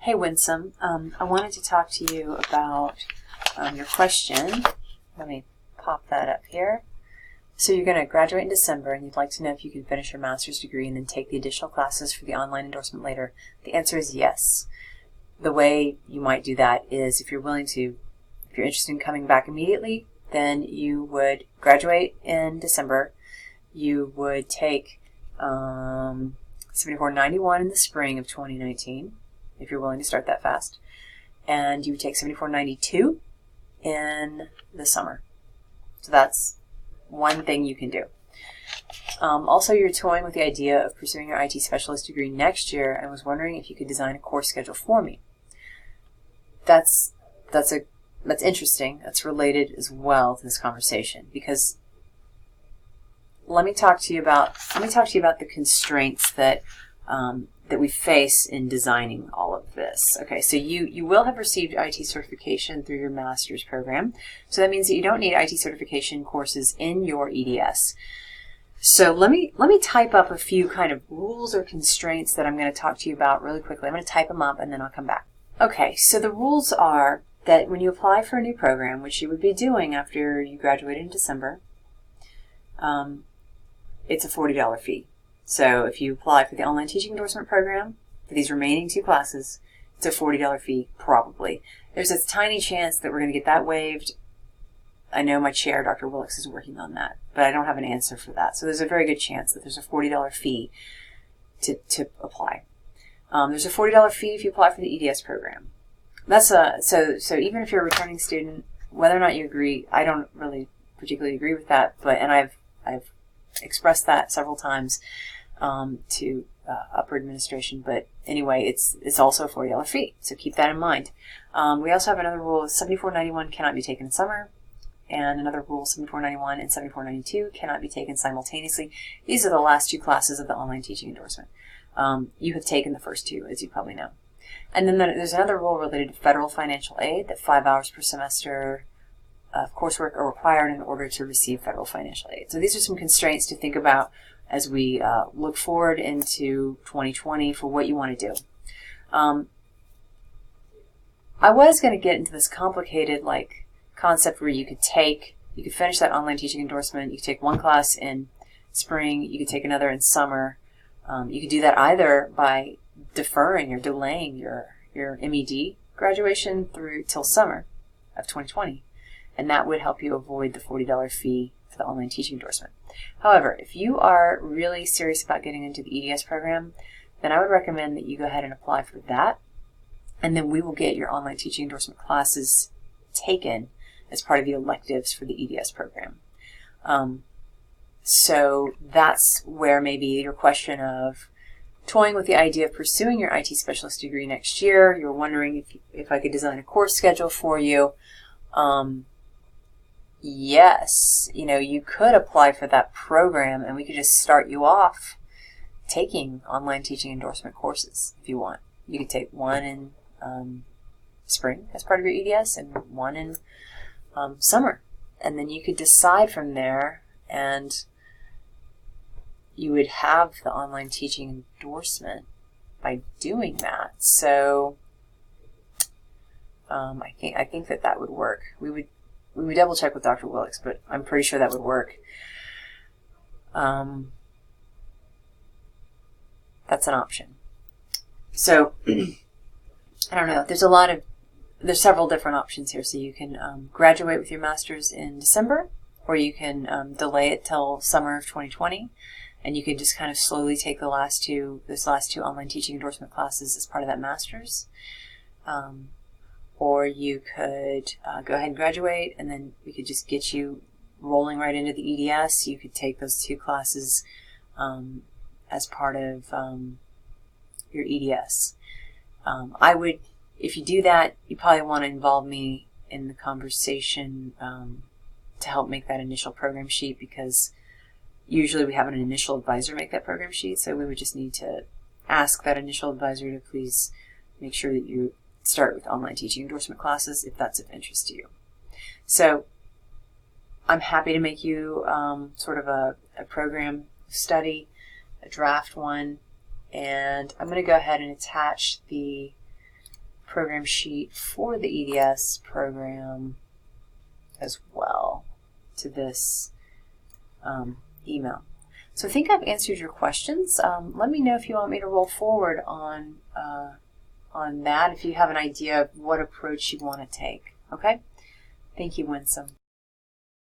Hey Winsome, I wanted to talk to you about your question. Let me pop that up here. So you're going to graduate in December and you'd like to know if you can finish your master's degree and then take the additional classes for the online endorsement later. The answer is yes. The way you might do that is if you're interested in coming back immediately, then you would graduate in December. You would take 7491 in the spring of 2019, if you're willing to start that fast. And you would take 7492 in the summer. So that's one thing you can do. Also, you're toying with the idea of pursuing your IT specialist degree next year and was wondering if you could design a course schedule for me. That's interesting. That's related as well to this conversation, because let me talk to you about the constraints that we face in designing all of this. Okay, so you will have received IT certification through your master's program. So that means that you don't need IT certification courses in your EDS. So let me type up a few kind of rules or constraints that I'm going to talk to you about really quickly. I'm going to type them up and then I'll come back. Okay, so the rules are that when you apply for a new program, which you would be doing after you graduated in December, it's a $40 fee. So if you apply for the online teaching endorsement program for these remaining two classes, it's a $40 fee probably. There's a tiny chance that we're going to get that waived. I know my chair, Dr. Willicks, is working on that, but I don't have an answer for that. So there's a very good chance that there's a $40 fee to apply. There's a $40 fee if you apply for the EDS program. That's so even if you're a returning student, whether or not you agree, I don't really particularly agree with that, and I've expressed that several times to upper administration. But anyway, it's also a $40 fee, so keep that in mind. We also have another rule: 7491 cannot be taken in summer, and another rule: 7491 and 7492 cannot be taken simultaneously. These are the last two classes of the online teaching endorsement. You have taken the first two, as you probably know. And then there's another rule related to federal financial aid, that 5 hours per semester of coursework are required in order to receive federal financial aid. So these are some constraints to think about as we look forward into 2020 for what you want to do. I was going to get into this complicated concept where you could finish that online teaching endorsement. You could take one class in spring, you could take another in summer. You could do that either by deferring or delaying your MED graduation through till summer of 2020, and that would help you avoid the $40 fee for the online teaching endorsement. However, if you are really serious about getting into the EDS program, then I would recommend that you go ahead and apply for that, and then we will get your online teaching endorsement classes taken as part of the electives for the EDS program. So that's where maybe your question of toying with the idea of pursuing your IT specialist degree next year, you're wondering if I could design a course schedule for you. Yes, you could apply for that program and we could just start you off taking online teaching endorsement courses if you want. You could take one in spring as part of your EDS and one in summer. And then you could decide from there, and you would have the online teaching endorsement by doing that. So I think that would work. We would double check with Dr. Willicks, but I'm pretty sure that would work. That's an option. So I don't know. There's several different options here. So you can graduate with your master's in December, or you can delay it till summer of 2020. And you could just kind of slowly take those last two online teaching endorsement classes as part of that master's. Or you could go ahead and graduate, and then we could just get you rolling right into the EDS. You could take those two classes as part of your EDS. If you do that, you probably want to involve me in the conversation to help make that initial program sheet, because usually we have an initial advisor make that program sheet, so we would just need to ask that initial advisor to please make sure that you start with online teaching endorsement classes if that's of interest to you. So I'm happy to make you sort of a program study, a draft one, and I'm going to go ahead and attach the program sheet for the EDS program as well to this email. So I think I've answered your questions. Let me know if you want me to roll forward on that, if you have an idea of what approach you want to take. Okay? Thank you, Winsome.